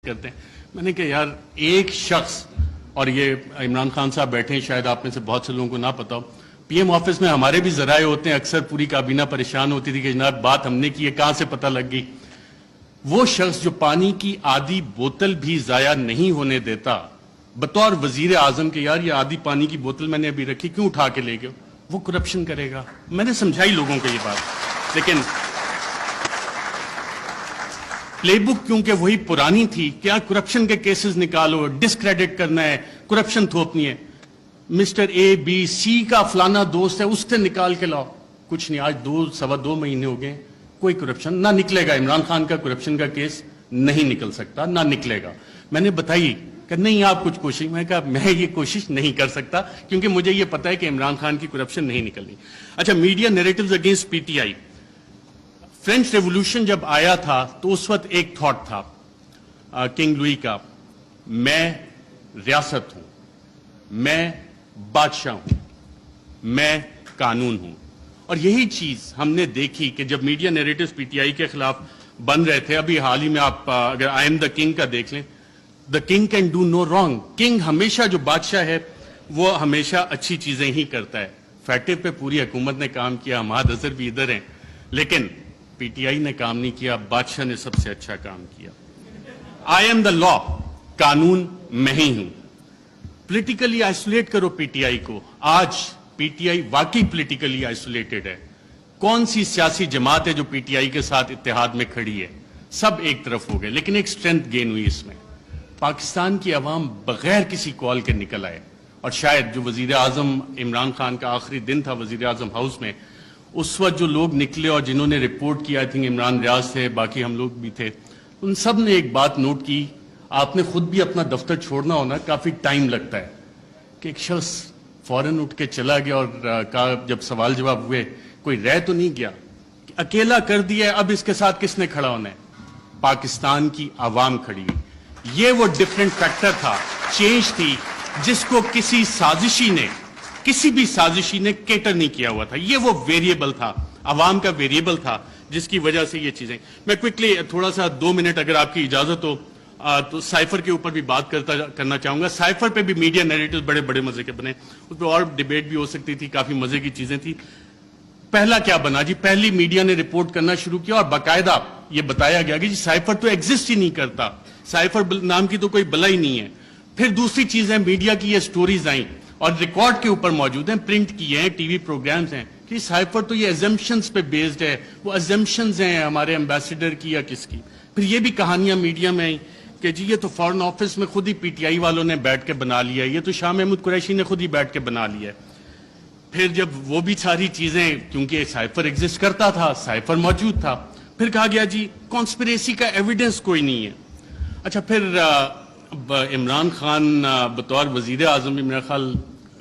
کرتے ہیں. میں نے کہا یار ایک شخص, اور یہ عمران خان صاحب بیٹھے ہیں, شاید آپ میں سے بہت سے لوگوں کو نہ پتا ہو, پی ایم آفس میں ہمارے بھی ذرائع ہوتے ہیں, اکثر پوری کابینہ پریشان ہوتی تھی کہ جناب بات ہم نے کی ہے, کہاں سے پتہ لگ گئی. وہ شخص جو پانی کی آدھی بوتل بھی ضائع نہیں ہونے دیتا بطور وزیر اعظم کے, یار یہ آدھی پانی کی بوتل میں نے ابھی رکھی, کیوں اٹھا کے لے گئے, وہ کرپشن کرے گا. میں نے سمجھائی لوگوں کو یہ بات, لیکن پلے بک کیونکہ وہی پرانی تھی, کیا کرپشن کے کیسز نکالو, ڈسکریڈٹ کرنا ہے, کرپشن تھوپنی ہے. مسٹر اے بی سی کا فلانا دوست ہے, اس سے نکال کے لاؤ, کچھ نہیں. آج 2.25 مہینے ہو گئے, کوئی کرپشن نہ نکلے گا. عمران خان کا کرپشن کا کیس نہیں نکل سکتا, نہ نکلے گا. میں نے بتائی کہ نہیں آپ کچھ کوشش, میں کہا میں یہ کوشش نہیں کر سکتا کیونکہ مجھے یہ پتا ہے کہ عمران خان کی کرپشن نہیں نکلنی. اچھا, media narratives against P T I. French revolution جب آیا تھا تو اس وقت ایک تھاٹ تھا کنگ لوئی کا, میں ریاست ہوں, میں بادشاہ ہوں, میں قانون ہوں. اور یہی چیز ہم نے دیکھی کہ جب میڈیا نیریٹوز پی ٹی آئی کے خلاف بن رہے تھے, ابھی حال ہی میں آپ اگر آئی ایم دا کنگ کا دیکھ لیں, the king can do no wrong. King ہمیشہ, جو بادشاہ ہے وہ ہمیشہ اچھی چیزیں ہی کرتا ہے. فیٹے پہ پوری حکومت نے کام کیا, ہماد اظہر بھی ادھر ہیں, لیکن پی ٹی آئی نے کام نہیں کیا, بادشاہ نے سب سے اچھا کام کیا. آئی ایم دا لا, قانون میں ہی ہوں. پولیٹیکلی آئسولیٹ کرو پی ٹی آئی کو. آج پی ٹی آئی واقعی پولیٹیکلی آئسولیٹڈ ہے. کون سی سیاسی جماعت ہے جو پی ٹی آئی کے ساتھ اتحاد میں کھڑی ہے؟ سب ایک طرف ہو گئے, لیکن ایک سٹرینتھ گین ہوئی اس میں. پاکستان کی عوام بغیر کسی کال کے نکل آئے, اور شاید جو وزیر اعظم عمران خان کا آخری دن تھا وزیر اعظم ہاؤس میں, اس وقت جو لوگ نکلے اور جنہوں نے رپورٹ کیا, آئی تھنک عمران ریاض تھے, باقی ہم لوگ بھی تھے, ان سب نے ایک بات نوٹ کی. آپ نے خود بھی اپنا دفتر چھوڑنا ہونا, کافی ٹائم لگتا ہے, کہ ایک شخص فوراً اٹھ کے چلا گیا اور کہا, جب سوال جواب ہوئے, کوئی رہ تو نہیں گیا, اکیلا کر دیا, اب اس کے ساتھ کس نے کھڑا ہونا ہے؟ پاکستان کی عوام کھڑی ہوئی. یہ وہ ڈفرنٹ فیکٹر تھا, چینج تھی, جس کو کسی بھی سازشی نے کیٹر نہیں کیا ہوا تھا. یہ وہ ویریبل تھا, عوام کا ویریبل تھا, جس کی وجہ سے یہ چیزیں. میں کوئکلی تھوڑا سا 2 منٹ اگر آپ کی اجازت ہو تو سائفر کے اوپر بھی بات کرنا چاہوں گا. سائفر پہ بھی میڈیا نیریٹوز بڑے بڑے مزے کے بنے, اس پہ اور ڈیبیٹ بھی ہو سکتی تھی, کافی مزے کی چیزیں تھی. پہلا کیا بنا جی, پہلی میڈیا نے رپورٹ کرنا شروع کیا اور باقاعدہ یہ بتایا گیا کہ جی سائفر تو ایگزسٹ ہی نہیں کرتا, سائفر نام کی تو کوئی بلا ہی نہیں ہے. پھر دوسری چیز ہے, میڈیا کی یہ سٹوریز آئیں اور ریکارڈ کے اوپر موجود ہیں, پرنٹ کیے ہیں, ٹی وی پروگرامز ہیں, کہ سائفر تو یہ ایزمپشنز پہ بیسڈ ہے. وہ ایزمپشنز ہیں ہمارے ایمبیسڈر کی یا کس کی. پھر یہ بھی کہانیاں میڈیا میں آئیں کہ جی یہ تو فارن آفس میں خود ہی پی ٹی آئی والوں نے بیٹھ کے بنا لیا ہے, یہ تو شاہ محمود قریشی نے خود ہی بیٹھ کے بنا لیا ہے. پھر جب وہ بھی ساری چیزیں, کیونکہ سائفر ایگزسٹ کرتا تھا, سائفر موجود تھا, پھر کہا گیا جی کانسپریسی کا ایویڈنس کوئی نہیں ہے. اچھا, پھر عمران خان بطور وزیر اعظم, میرا خیال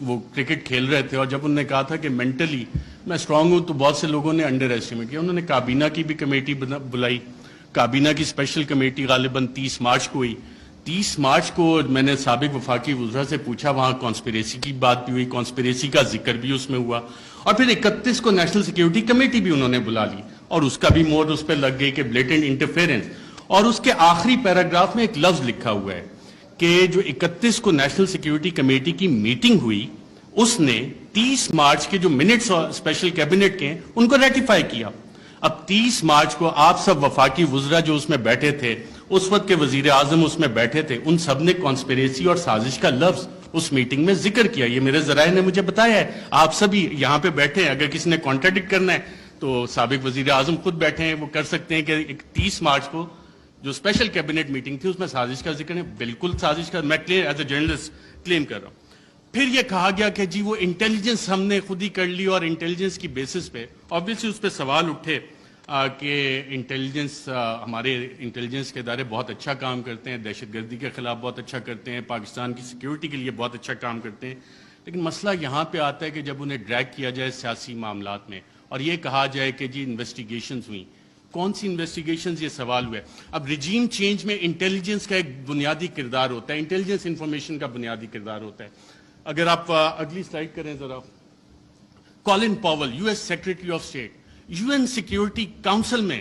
وہ کرکٹ کھیل رہے تھے, اور جب انہوں نے کہا تھا کہ مینٹلی میں اسٹرانگ ہوں, تو بہت سے لوگوں نے انڈر ایسٹیمیٹ کیا. انہوں نے کابینہ کی بھی کمیٹی بلائی, کابینہ کی اسپیشل کمیٹی غالباً 30 مارچ کو ہوئی. 30 مارچ کو میں نے سابق وفاقی وزراء سے پوچھا, وہاں کانسپریسی کی بات بھی ہوئی, کانسپریسی کا ذکر بھی اس میں ہوا, اور پھر 31 کو نیشنل سیکیورٹی کمیٹی بھی انہوں نے بلا لی, اور اس کا بھی مور اس پہ لگ گئی کہ بلیٹنٹ انٹرفیرنس. اور اس کے آخری پیراگراف میں ایک لفظ لکھا ہوا ہے کہ جو 31 کو نیشنل سیکیورٹی کمیٹی کی میٹنگ ہوئی, اس نے 30 مارچ کے جو منٹس اسپیشل کیبنٹ کے ہیں ان کو ریٹیفائی کیا. اب 30 مارچ کو آپ سب وفاقی وزراء جو اس میں بیٹھے تھے, اس وقت کے وزیر اعظم اس میں بیٹھے تھے, ان سب نے کانسپریسی اور سازش کا لفظ اس میٹنگ میں ذکر کیا. یہ میرے ذرائع نے مجھے بتایا ہے, آپ سبھی یہاں پہ بیٹھے ہیں, اگر کسی نے کانٹراڈکٹ کرنا ہے تو سابق وزیر اعظم خود بیٹھے ہیں, وہ کر سکتے ہیں کہ 30 مارچ کو جو اسپیشل کیبنٹ میٹنگ تھی اس میں سازش کا ذکر ہے. بالکل سازش کا, میں ایز اے جرنلسٹ کلیم کر رہا ہوں. پھر یہ کہا گیا کہ جی وہ انٹیلیجنس ہم نے خود ہی کر لی, اور انٹیلیجنس کی بیسس پہ آبویسلی اس پہ سوال اٹھے کہ انٹیلیجنس, ہمارے انٹیلیجنس کے ادارے بہت اچھا کام کرتے ہیں, دہشت گردی کے خلاف بہت اچھا کرتے ہیں, پاکستان کی سیکیورٹی کے لیے بہت اچھا کام کرتے ہیں. لیکن مسئلہ یہاں پہ آتا ہے کہ جب انہیں ڈریگ کیا جائے سیاسی معاملات میں, اور یہ کہا جائے کہ جی انویسٹیگیشنز ہوئیں, کون سی انویسٹیگیشنز, یہ سوال ہوا ہے. اب ریجیم چینج میں انٹیلیجنس کا ایک بنیادی کردار ہوتا ہے, انٹیلیجنس انفارمیشن کا بنیادی کردار ہوتا ہے. اگر آپ اگلی سلائیڈ کریں ذرا, Colin Powell, U S secretary of state, U N security council میں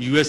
US